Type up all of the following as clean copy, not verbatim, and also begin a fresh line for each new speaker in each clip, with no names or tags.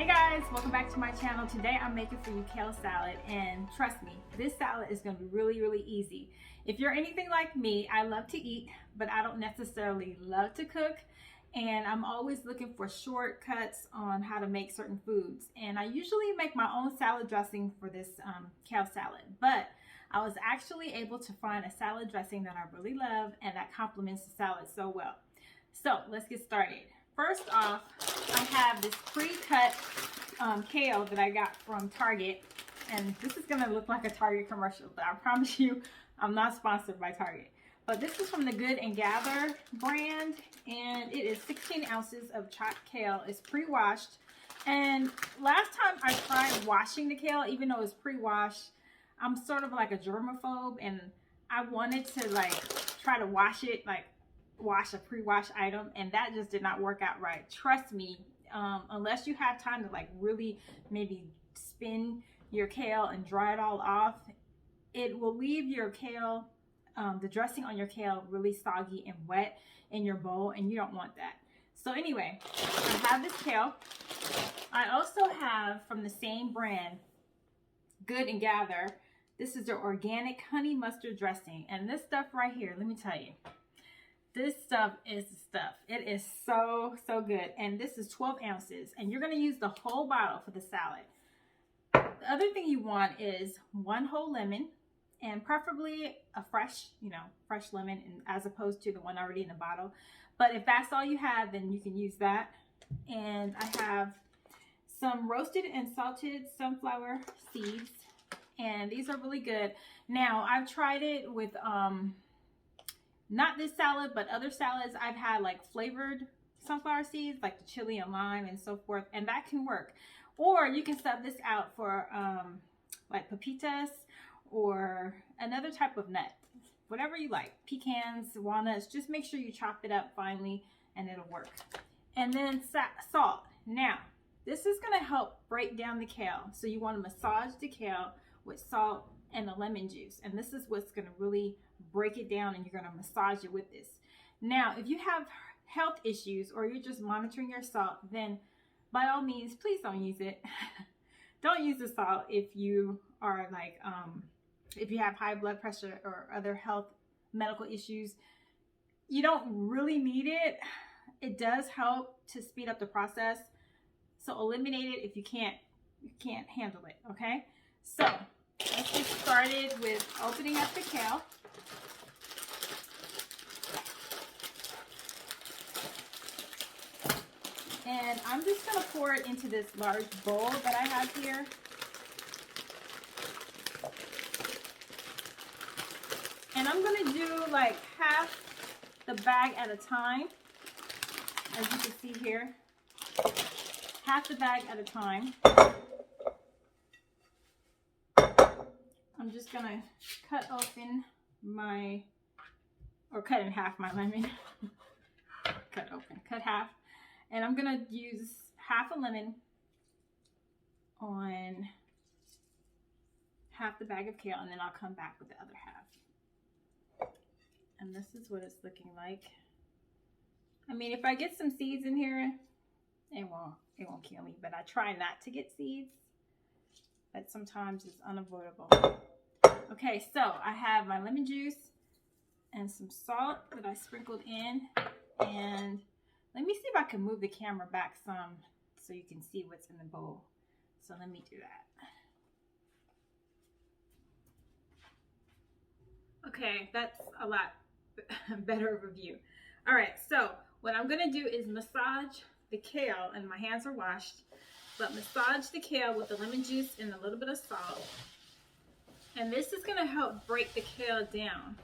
Hey guys, welcome back to my channel. Today I'm making for you kale salad, and trust me, this salad is going to be really easy. If you're anything like me, I love to eat, but I don't necessarily love to cook, and I'm always looking for shortcuts on how to make certain foods. And I usually make my own salad dressing for this kale salad, but I was actually able to find a salad dressing that I really love and that complements the salad so well. So let's get started. First off, I have this pre-cut kale that I got from Target, and this is gonna look like a Target commercial, but I promise you I'm not sponsored by Target. But this is from the Good and Gather brand, and it is 16 ounces of chopped kale. It's pre-washed, and last time I tried washing the kale, even though it's pre-washed, I'm sort of like a germaphobe, and I wanted to like try to wash it, like wash a pre-washed item, and that just did not work out right. Trust me, unless you have time to like really maybe spin your kale and dry it all off, it will leave your kale, the dressing on your kale, really soggy and wet in your bowl, and you don't want that. So anyway, I have this kale. I also have from the same brand, Good and Gather, this is their organic honey mustard dressing, and this stuff right here, let me tell you, this stuff is the stuff. It is so good. And this is 12 ounces. And you're going to use the whole bottle for the salad. The other thing you want is 1 whole lemon, and preferably a fresh lemon, as opposed to the one already in the bottle. But if that's all you have, then you can use that. And I have some roasted and salted sunflower seeds. And these are really good. Now, I've tried it with not this salad, but other salads. I've had like flavored sunflower seeds, like the chili and lime and so forth, and that can work. Or you can sub this out for like pepitas or another type of nut, whatever you like, pecans, walnuts. Just make sure you chop it up finely and it'll work. And then salt. Now, this is gonna help break down the kale. So you wanna massage the kale with salt and the lemon juice. And this is what's gonna really break it down, and you're gonna massage it with this. Now, if you have health issues or you're just monitoring your salt, then by all means, please don't use it. Don't use the salt if you are like, if you have high blood pressure or other health medical issues. You don't really need it. It does help to speed up the process. So eliminate it if you can't handle it, okay? So let's get started with opening up the kale. And I'm just going to pour it into this large bowl that I have here. And I'm going to do like half the bag at a time, as you can see here. Half the bag at a time. I'm just going to cut open cut in half my lemon. Cut half. And I'm gonna use half a lemon on half the bag of kale, and then I'll come back with the other half. And this is what it's looking like. I mean, if I get some seeds in here, it won't kill me, but I try not to get seeds, but sometimes it's unavoidable. Okay, so I have my lemon juice and some salt that I sprinkled in, and let me see if I can move the camera back some so you can see what's in the bowl. So let me do that. Okay, that's a lot better of a view. All right, so what I'm gonna do is massage the kale, and my hands are washed, but massage the kale with the lemon juice and a little bit of salt. And this is gonna help break the kale down.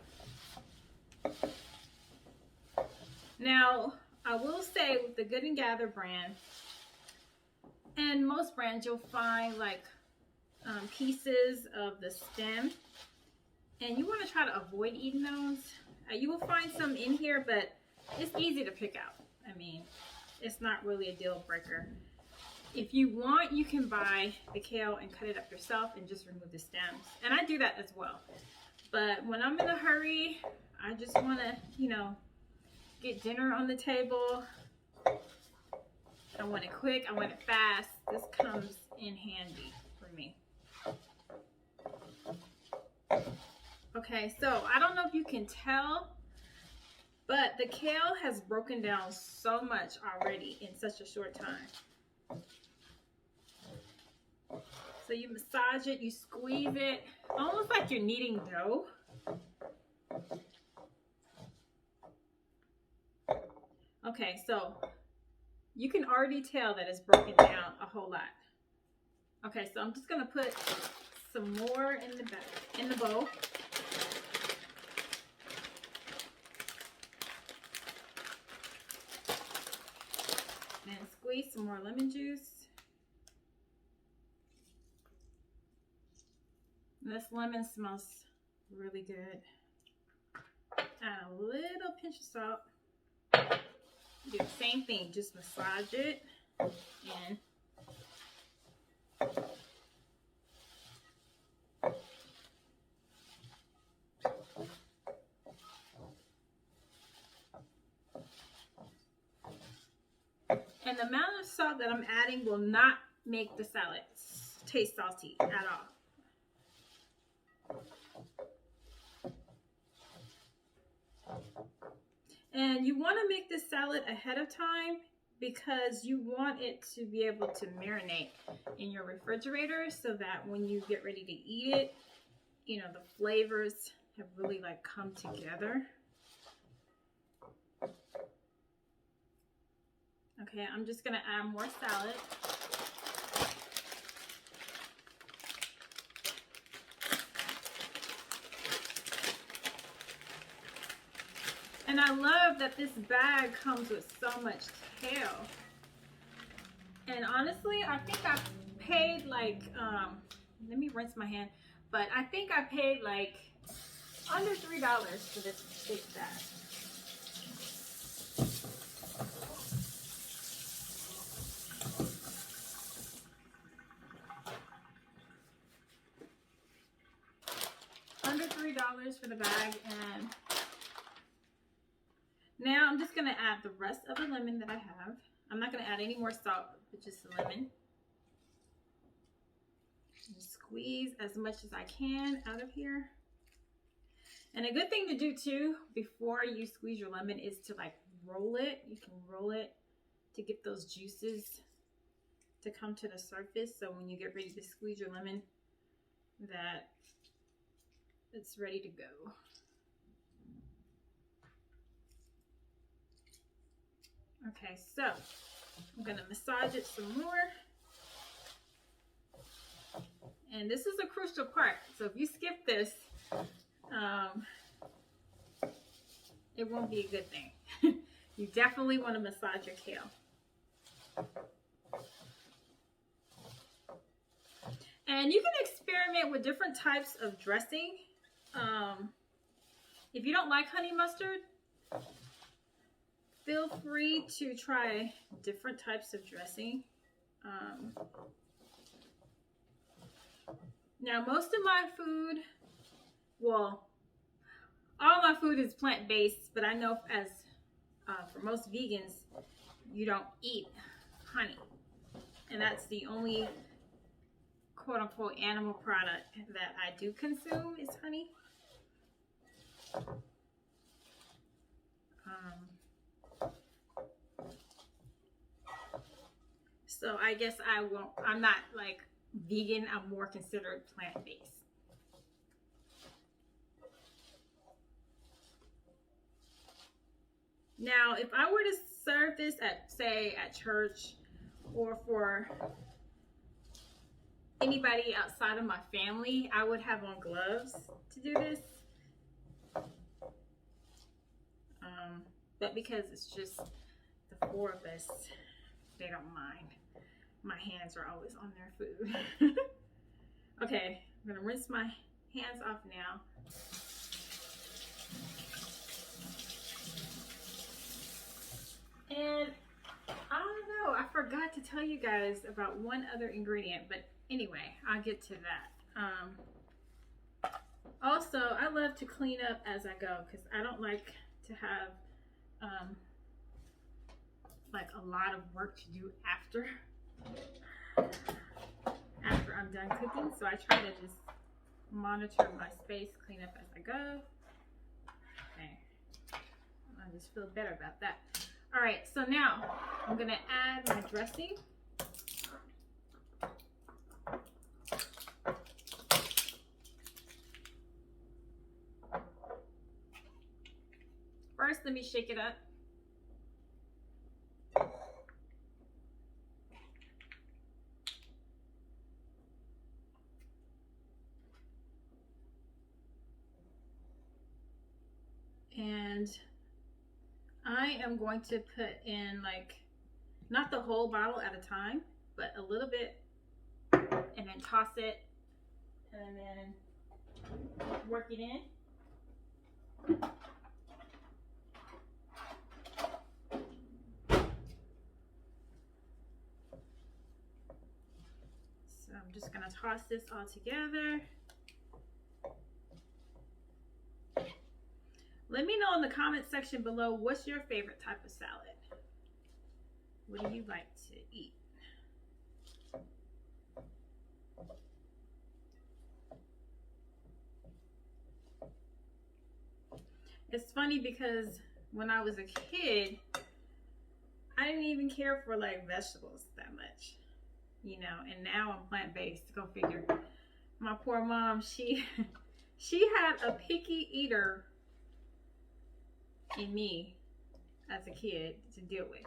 Now, I will say with the Good and Gather brand, and most brands, you'll find like pieces of the stem, and you want to try to avoid eating those. You will find some in here, but it's easy to pick out. I mean, it's not really a deal breaker. If you want, you can buy the kale and cut it up yourself and just remove the stems, and I do that as well. But when I'm in a hurry, I just want to, get dinner on the table. I want it quick, I want it fast. This comes in handy for me. Okay, so I don't know if you can tell, but the kale has broken down so much already in such a short time. So you massage it, you squeeze it, almost like you're kneading dough. Okay, so you can already tell that it's broken down a whole lot. Okay, so I'm just gonna put some more in the bowl. And squeeze some more lemon juice. This lemon smells really good. Add a little pinch of salt. Do the same thing, just massage it in. And the amount of salt that I'm adding will not make the salad taste salty at all. And you want to make this salad ahead of time because you want it to be able to marinate in your refrigerator so that when you get ready to eat it, you know, the flavors have really like come together. Okay, I'm just gonna add more salad. And I love that this bag comes with so much kale. And honestly, I think I paid like, let me rinse my hand, but I think I paid like under $3 for this big bag. Under $3 for the bag. And now I'm just gonna add the rest of the lemon that I have. I'm not gonna add any more salt, but just the lemon. And squeeze as much as I can out of here. And a good thing to do too, before you squeeze your lemon, is to like roll it. You can roll it to get those juices to come to the surface. So when you get ready to squeeze your lemon, that it's ready to go. Okay, so I'm gonna massage it some more. And this is a crucial part. So if you skip this, it won't be a good thing. You definitely want to massage your kale. And you can experiment with different types of dressing. If you don't like honey mustard, feel free to try different types of dressing. Now, most of my food, well, all my food is plant-based, but I know as for most vegans, you don't eat honey. And that's the only quote-unquote animal product that I do consume is honey. So I guess I'm not like vegan, I'm more considered plant-based. Now, if I were to serve this at, say, at church, or for anybody outside of my family, I would have on gloves to do this. But because it's just the four of us, they don't mind. My hands are always on their food. Okay, I'm gonna rinse my hands off now. And I don't know, I forgot to tell you guys about one other ingredient, but anyway, I'll get to that. Also, I love to clean up as I go because I don't like to have like a lot of work to do after I'm done cooking. So I try to just monitor my space, clean up as I go. Okay, I just feel better about that. All right, so now I'm gonna add my dressing. First, let me shake it up. And I am going to put in, like, not the whole bottle at a time, but a little bit, and then toss it, and then work it in. So I'm just gonna toss this all together. Let me know in the comment section below, what's your favorite type of salad? What do you like to eat? It's funny because when I was a kid, I didn't even care for like vegetables that much, you know, and now I'm plant-based. Go figure. My poor mom, she had a picky eater in me as a kid to deal with.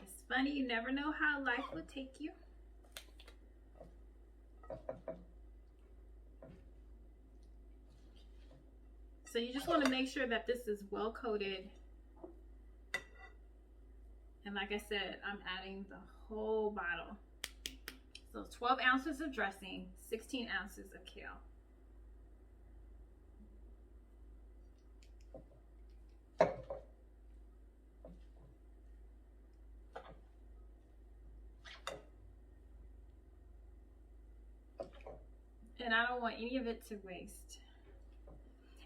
It's funny, you never know how life will take you. So you just want to make sure that this is well coated. And like I said, I'm adding the whole bottle. So 12 ounces of dressing, 16 ounces of kale. And I don't want any of it to waste.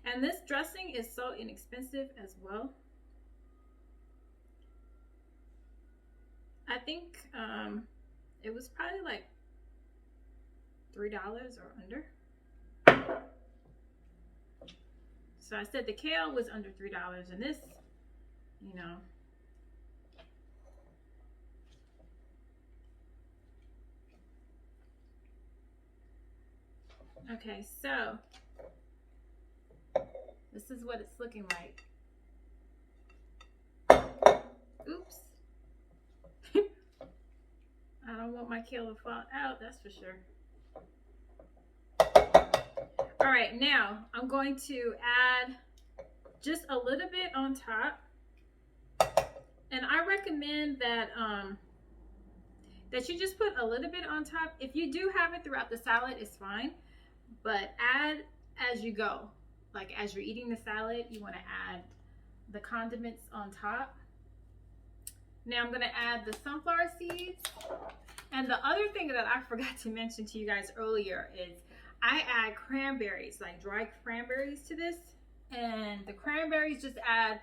And this dressing is so inexpensive as well. I think it was probably like $3 or under. So I said the kale was under $3, and this, you know. Okay, so this is what it's looking like. Oops. I don't want my kale to fall out, that's for sure. All right, now I'm going to add just a little bit on top. And I recommend that that you just put a little bit on top. If you do have it throughout the salad, it's fine. But add as you go. Like as you're eating the salad, you want to add the condiments on top. Now I'm going to add the sunflower seeds. And the other thing that I forgot to mention to you guys earlier is I add cranberries, like dry cranberries to this. And the cranberries just add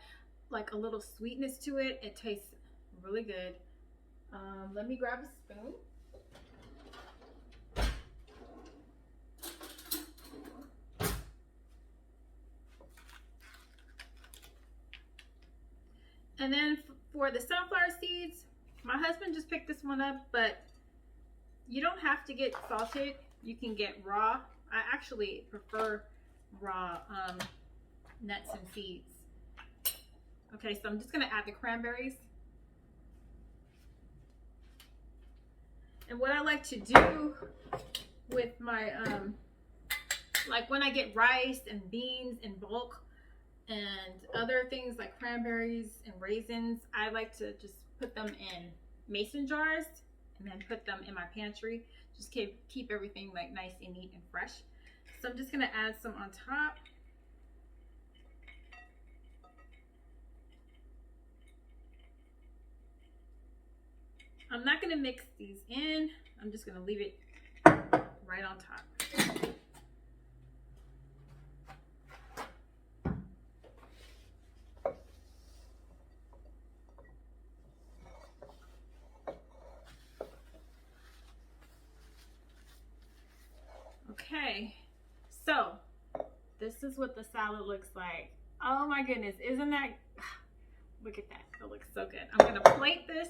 like a little sweetness to it. It tastes really good. Let me grab a spoon. And then for the sunflower seeds, my husband just picked this one up, but you don't have to get salted. You can get raw. I actually prefer raw nuts and seeds. Okay, so I'm just gonna add the cranberries. And what I like to do with my, like when I get rice and beans in bulk, and other things like cranberries and raisins, I like to just put them in mason jars and then put them in my pantry. Just keep everything like nice and neat and fresh. So I'm just gonna add some on top. I'm not gonna mix these in. I'm just gonna leave it right on top. Okay, so this is what the salad looks like. Oh my goodness, isn't that, look at that, it looks so good. I'm gonna plate this.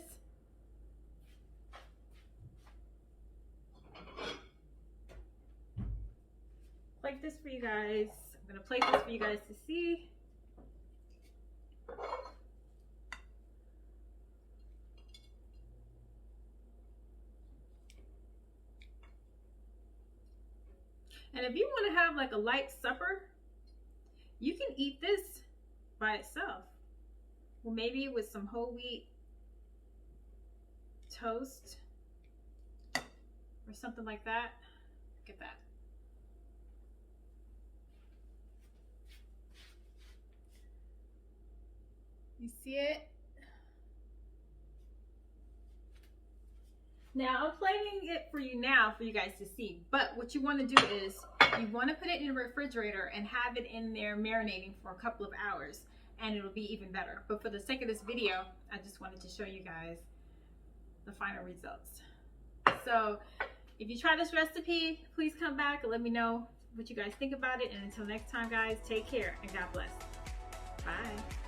Plate this for you guys. I'm gonna plate this for you guys to see. And if you want to have like a light supper, you can eat this by itself. Well, maybe with some whole wheat toast or something like that. Look at that. You see it? Now I'm plating it for you now for you guys to see, but what you want to do is you want to put it in the refrigerator and have it in there marinating for a couple of hours, and it'll be even better. But for the sake of this video, I just wanted to show you guys the final results. So if you try this recipe, please come back and let me know what you guys think about it. And until next time, guys, take care and God bless. Bye.